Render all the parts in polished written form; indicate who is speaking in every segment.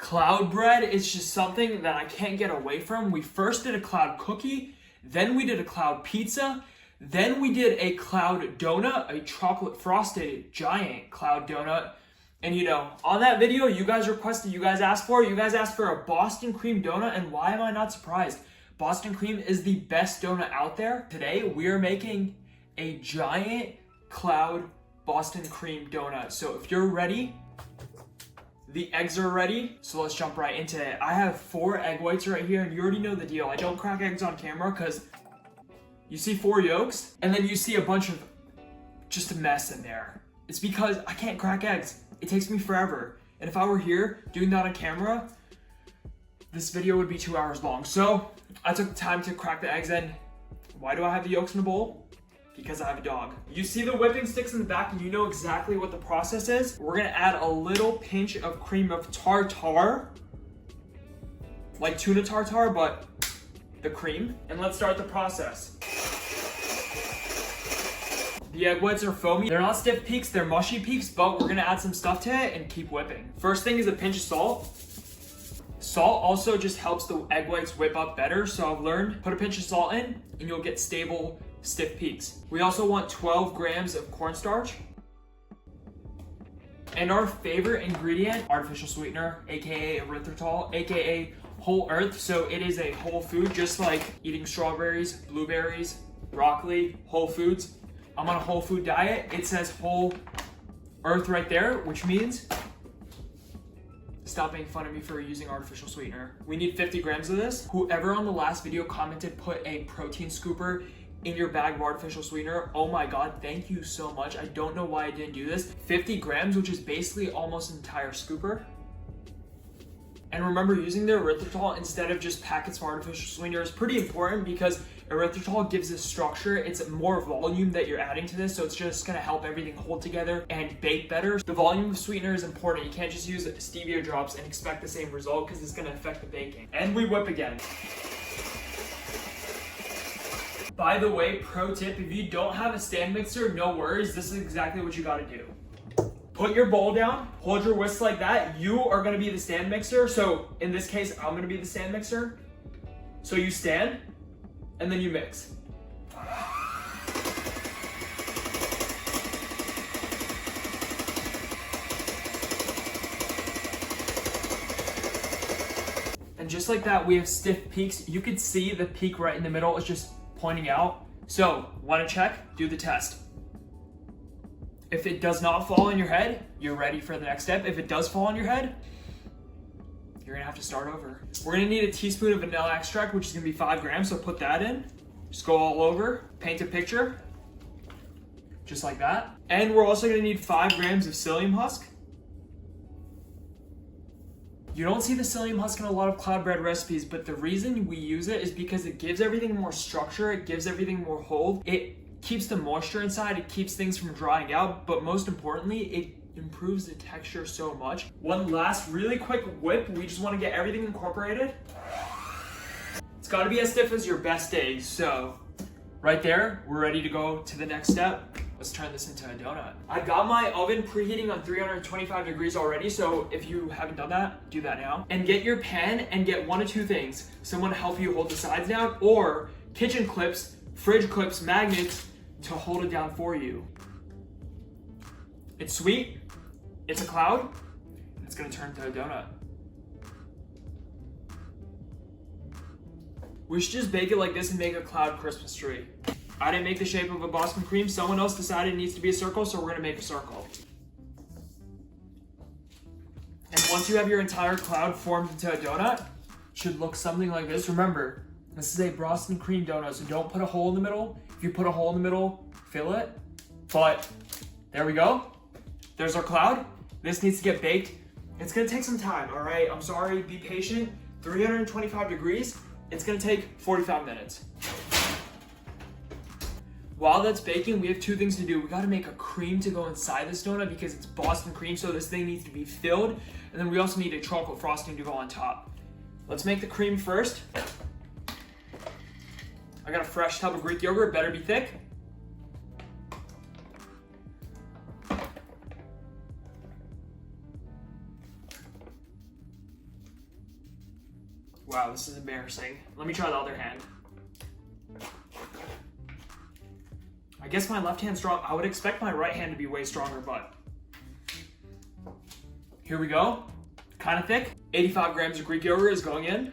Speaker 1: Cloud bread is just something that I can't get away from. We first did a cloud cookie, then we did a cloud pizza, then we did a cloud donut, a chocolate frosted giant cloud donut. And you know, on that video, you guys requested, you guys asked for a Boston cream donut, and why am I not surprised? Boston cream is the best donut out there. Today, we are making a giant cloud Boston cream donut. So if you're ready, the eggs are ready, so let's jump right into it. I have 4 egg whites right here, and you already know the deal. I don't crack eggs on camera because you see 4 yolks, and then you see a bunch of just a mess in there. It's because I can't crack eggs. It takes me forever. And if I were here doing that on camera, this video would be 2 hours long. So I took the time to crack the eggs in. Why do I have the yolks in a bowl? Because I have a dog. You see the whipping sticks in the back and you know exactly what the process is. We're gonna add a little pinch of cream of tartar, like tuna tartar, but the cream. And let's start the process. The egg whites are foamy. They're not stiff peaks, they're mushy peaks, but we're gonna add some stuff to it and keep whipping. First thing is a pinch of salt. Salt also just helps the egg whites whip up better, so I've learned, put a pinch of salt in and you'll get stable, stiff peaks. We also want 12 grams of cornstarch. And our favorite ingredient, artificial sweetener, aka erythritol, aka whole earth. So it is a whole food, just like eating strawberries, blueberries, broccoli, whole foods. I'm on a whole food diet. It says whole earth right there, which means stop making fun of me for using artificial sweetener. We need 50 grams of this. Whoever on the last video commented put a protein scooper in your bag of artificial sweetener, oh my god, thank you so much. I don't know why I didn't do this. 50 grams, which is basically almost an entire scooper. And remember, using the erythritol instead of just packets of artificial sweetener is pretty important because erythritol gives it structure. It's more volume that you're adding to this, so it's just gonna help everything hold together and bake better. The volume of sweetener is important. You can't just use stevia drops and expect the same result because it's gonna affect the baking. And we whip again. By the way, pro tip, if you don't have a stand mixer, no worries. This is exactly what you gotta do. Put your bowl down, hold your whisk like that. You are gonna be the stand mixer. So in this case, I'm gonna be the stand mixer. So you stand, and then you mix. And just like that, we have stiff peaks. You can see the peak right in the middle is just pointing out. So, wanna check? Do the test. If it does not fall on your head, you're ready for the next step. If it does fall on your head, you're gonna have to start over. We're gonna need a teaspoon of vanilla extract, which is gonna be 5 grams, so put that in. Just go all over, paint a picture, just like that. And we're also gonna need 5 grams of psyllium husk. You don't see the psyllium husk in a lot of cloud bread recipes, but the reason we use it is because it gives everything more structure, it gives everything more hold, it keeps the moisture inside, it keeps things from drying out, but most importantly, it improves the texture so much. One last really quick whip, we just wanna get everything incorporated. It's gotta be as stiff as your best days, so right there, we're ready to go to the next step. Let's turn this into a donut. I got my oven preheating on 325 degrees already, so if you haven't done that, do that now. And get your pan and get 1 of 2 things. Someone to help you hold the sides down, or kitchen clips, fridge clips, magnets to hold it down for you. It's sweet, it's a cloud, it's gonna turn into a donut. We should just bake it like this and make a cloud Christmas tree. I didn't make the shape of a Boston cream. Someone else decided it needs to be a circle, so we're gonna make a circle. And once you have your entire cloud formed into a donut, it should look something like this. Remember, this is a Boston cream donut, so don't put a hole in the middle. If you put a hole in the middle, fill it. But there we go. There's our cloud. This needs to get baked. It's gonna take some time, all right? I'm sorry, be patient. 325 degrees. It's gonna take 45 minutes. While that's baking, we have 2 things to do. We gotta make a cream to go inside this donut because it's Boston cream, so this thing needs to be filled. And then we also need a chocolate frosting to go on top. Let's make the cream first. I got a fresh tub of Greek yogurt, better be thick. Wow, this is embarrassing. Let me try the other hand. I guess my left hand's strong. I would expect my right hand to be way stronger, but here we go. Kind of thick. 85 grams of Greek yogurt is going in.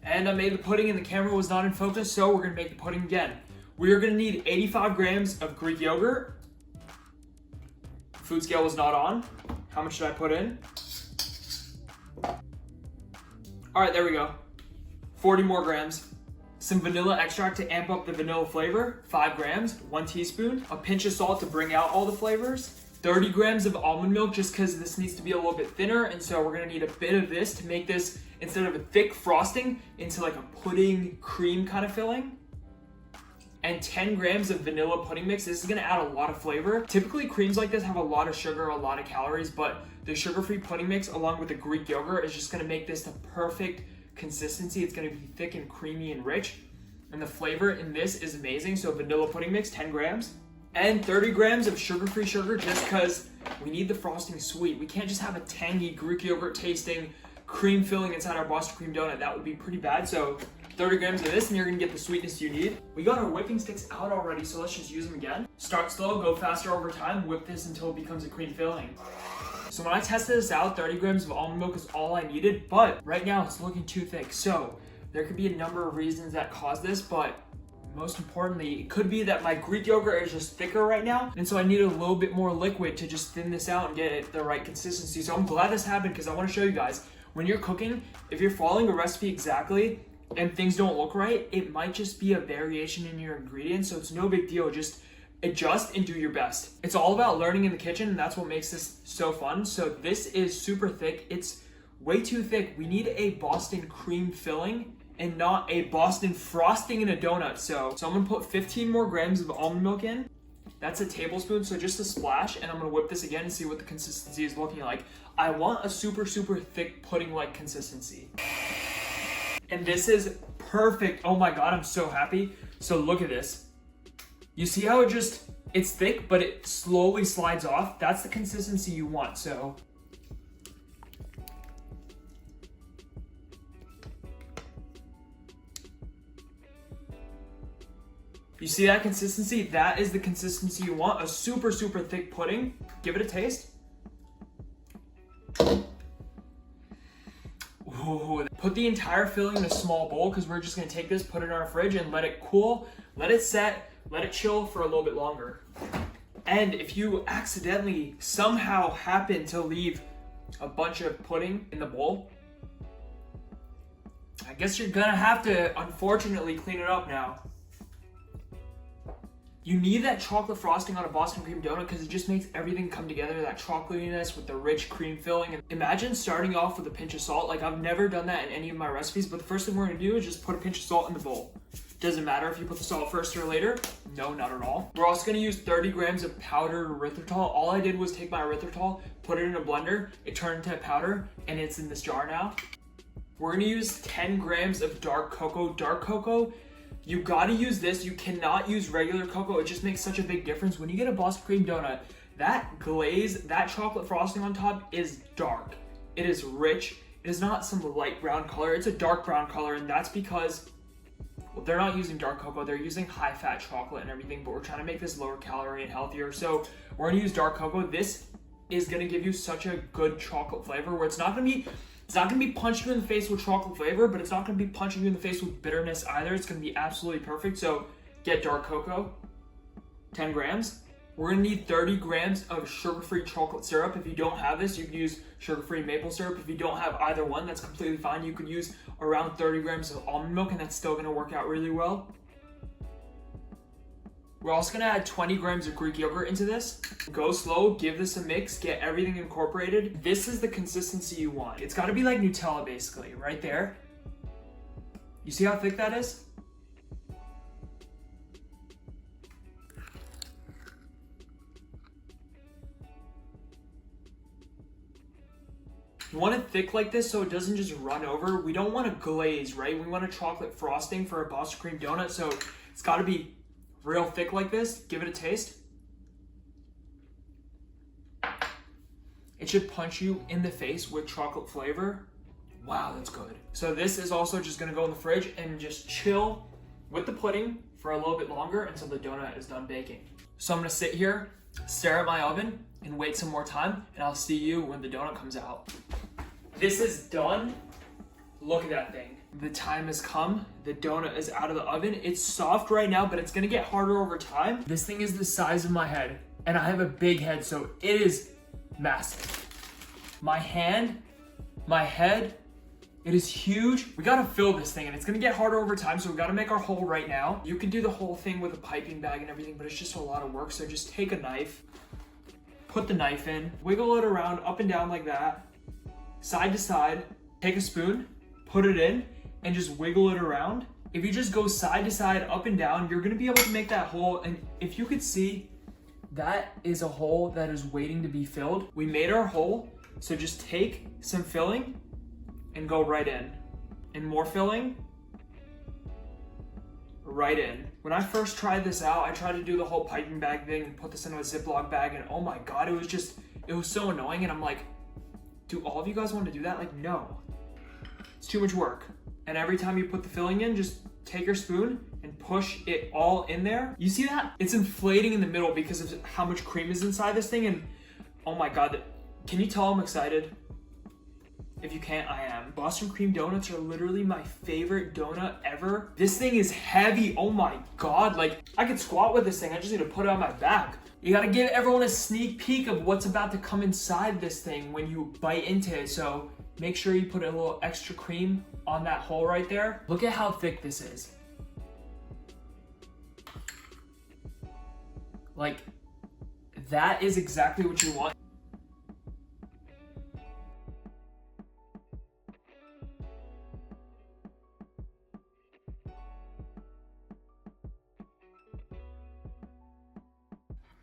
Speaker 1: And I made the pudding and the camera was not in focus, so we're gonna make the pudding again. We are gonna need 85 grams of Greek yogurt. Food scale was not on. How much should I put in? All right, there we go. 40 more grams. Some vanilla extract to amp up the vanilla flavor, 5 grams, 1 teaspoon, a pinch of salt to bring out all the flavors, 30 grams of almond milk just because this needs to be a little bit thinner, and so we're gonna need a bit of this to make this, instead of a thick frosting, into like a pudding cream kind of filling. And 10 grams of vanilla pudding mix. This is gonna add a lot of flavor. Typically creams like this have a lot of sugar, a lot of calories, but the sugar-free pudding mix along with the Greek yogurt is just gonna make this the perfect consistency. It's gonna be thick and creamy and rich. And the flavor in this is amazing. So vanilla pudding mix, 10 grams. And 30 grams of sugar-free sugar just because we need the frosting sweet. We can't just have a tangy Greek yogurt tasting cream filling inside our Boston cream donut. That would be pretty bad. So 30 grams of this and you're gonna get the sweetness you need. We got our whipping sticks out already, so let's just use them again. Start slow, go faster over time, whip this until it becomes a cream filling. So when I tested this out, 30 grams of almond milk is all I needed, but right now it's looking too thick. So there could be a number of reasons that cause this, but most importantly, it could be that my Greek yogurt is just thicker right now, and so I need a little bit more liquid to just thin this out and get it the right consistency. So I'm glad this happened because I want to show you guys, when you're cooking, if you're following a recipe exactly and things don't look right, it might just be a variation in your ingredients, so it's no big deal. Just adjust and do your best. It's all about learning in the kitchen, and that's what makes this so fun. So this is super thick. It's way too thick. We need a Boston cream filling and not a Boston frosting in a donut. So I'm gonna put 15 more grams of almond milk in. That's a tablespoon, so just a splash, and I'm gonna whip this again and see what the consistency is looking like. I want a super, super thick pudding-like consistency. And this is perfect. Oh my God, I'm so happy. So look at this. You see how it's thick, but it slowly slides off? That's the consistency you want, so. You see that consistency? That is the consistency you want. A super, super thick pudding. Give it a taste. Ooh. Put the entire filling in a small bowl because we're just gonna take this, put it in our fridge and let it cool, let it set, let it chill for a little bit longer. And if you accidentally somehow happen to leave a bunch of pudding in the bowl, I guess you're gonna have to unfortunately clean it up now. You need that chocolate frosting on a Boston cream donut because it just makes everything come together, that chocolatiness with the rich cream filling. And imagine starting off with a pinch of salt. Like, I've never done that in any of my recipes, but the first thing we're gonna do is just put a pinch of salt in the bowl. Doesn't matter if you put the salt first or later. No, not at all. We're also gonna use 30 grams of powdered erythritol. All I did was take my erythritol, put it in a blender, it turned into a powder, and it's in this jar now. We're gonna use 10 grams of dark cocoa. Dark cocoa, you gotta use this. You cannot use regular cocoa. It just makes such a big difference. When you get a Boston cream donut, that glaze, that chocolate frosting on top is dark. It is rich. It is not some light brown color. It's a dark brown color, and that's because, well, they're not using dark cocoa. They're using high-fat chocolate and everything, but we're trying to make this lower calorie and healthier. So we're gonna use dark cocoa. This is gonna give you such a good chocolate flavor where it's not gonna be punching you in the face with chocolate flavor, but it's not gonna be punching you in the face with bitterness either. It's gonna be absolutely perfect. So get dark cocoa, 10 grams. We're gonna need 30 grams of sugar-free chocolate syrup. If you don't have this, you can use sugar-free maple syrup. If you don't have either one, that's completely fine. You could use around 30 grams of almond milk, and that's still gonna work out really well. We're also gonna add 20 grams of Greek yogurt into this. Go slow, give this a mix, get everything incorporated. This is the consistency you want. It's gotta be like Nutella, basically, right there. You see how thick that is? You want it thick like this so it doesn't just run over. We don't want a glaze, right? We want a chocolate frosting for a Boston cream donut, so it's gotta be real thick like this. Give it a taste. It should punch you in the face with chocolate flavor. Wow, that's good. So this is also just gonna go in the fridge and just chill with the pudding for a little bit longer until the donut is done baking. So I'm gonna sit here, stare at my oven, and wait some more time, and I'll see you when the donut comes out. This is done. Look at that thing. The time has come. The donut is out of the oven. It's soft right now, but it's gonna get harder over time. This thing is the size of my head, and I have a big head, so it is massive. My head, it is huge. We gotta fill this thing, and it's gonna get harder over time, so we gotta make our hole right now. You can do the whole thing with a piping bag and everything, but it's just a lot of work, so just take a knife, put the knife in, wiggle it around up and down like that, side to side, take a spoon, put it in, and just wiggle it around. If you just go side to side, up and down, you're gonna be able to make that hole, and if you could see, that is a hole that is waiting to be filled. We made our hole, so just take some filling and go right in. And more filling, right in. When I first tried this out, I tried to do the whole piping bag thing and put this into a Ziploc bag, and oh my God, it was so annoying, and I'm like, do all of you guys want to do that? Like, no. It's too much work. And every time you put the filling in, just take your spoon and push it all in there. You see that? It's inflating in the middle because of how much cream is inside this thing, and oh my God, can you tell I'm excited? If you can't, I am. Boston cream donuts are literally my favorite donut ever. This thing is heavy, oh my God. Like, I could squat with this thing, I just need to put it on my back. You gotta give everyone a sneak peek of what's about to come inside this thing when you bite into it. So make sure you put a little extra cream on that hole right there. Look at how thick this is. Like, that is exactly what you want.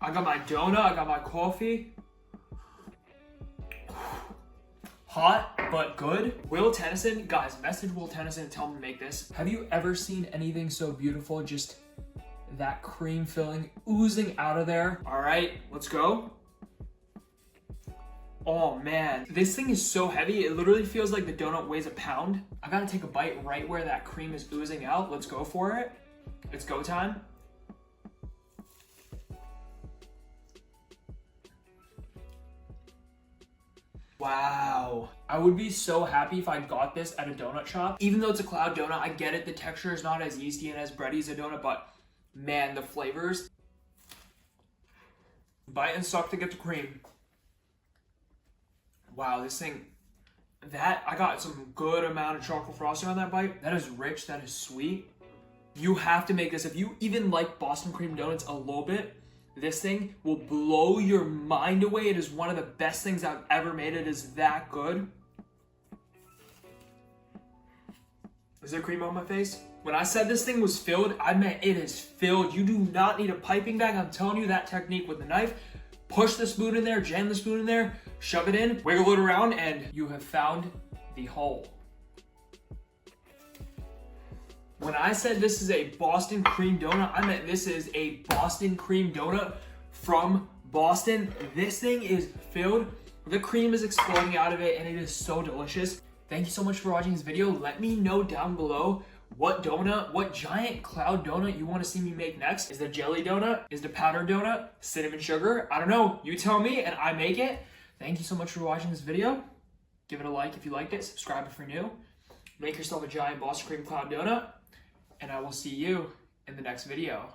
Speaker 1: I got my donut, I got my coffee. Hot, but good. Will Tennyson, guys, message Will Tennyson and tell him to make this. Have you ever seen anything so beautiful? Just that cream filling oozing out of there. All right, let's go. Oh man, this thing is so heavy. It literally feels like the donut weighs a pound. I gotta take a bite right where that cream is oozing out. Let's go for it. It's go time. Wow. I would be so happy if I got this at a donut shop. Even though it's a cloud donut, I get it. The texture is not as yeasty and as bready as a donut, but man, the flavors. Bite and suck to get the cream. Wow, this thing, I got some good amount of chocolate frosting on that bite. That is rich, that is sweet. You have to make this. If you even like Boston cream donuts a little bit, this thing will blow your mind away. It is one of the best things I've ever made. It is that good. Is there cream on my face? When I said this thing was filled, I meant it is filled. You do not need a piping bag. I'm telling you that technique with the knife. Push the spoon in there, jam the spoon in there, shove it in, wiggle it around, and you have found the hole. When I said this is a Boston cream donut, I meant this is a Boston cream donut from Boston. This thing is filled. The cream is exploding out of it, and it is so delicious. Thank you so much for watching this video. Let me know down below what giant cloud donut you want to see me make next. Is the jelly donut? Is the powdered donut? Cinnamon sugar? I don't know. You tell me, and I make it. Thank you so much for watching this video. Give it a like if you liked it. Subscribe if you're new. Make yourself a giant Boston cream cloud donut. And I will see you in the next video.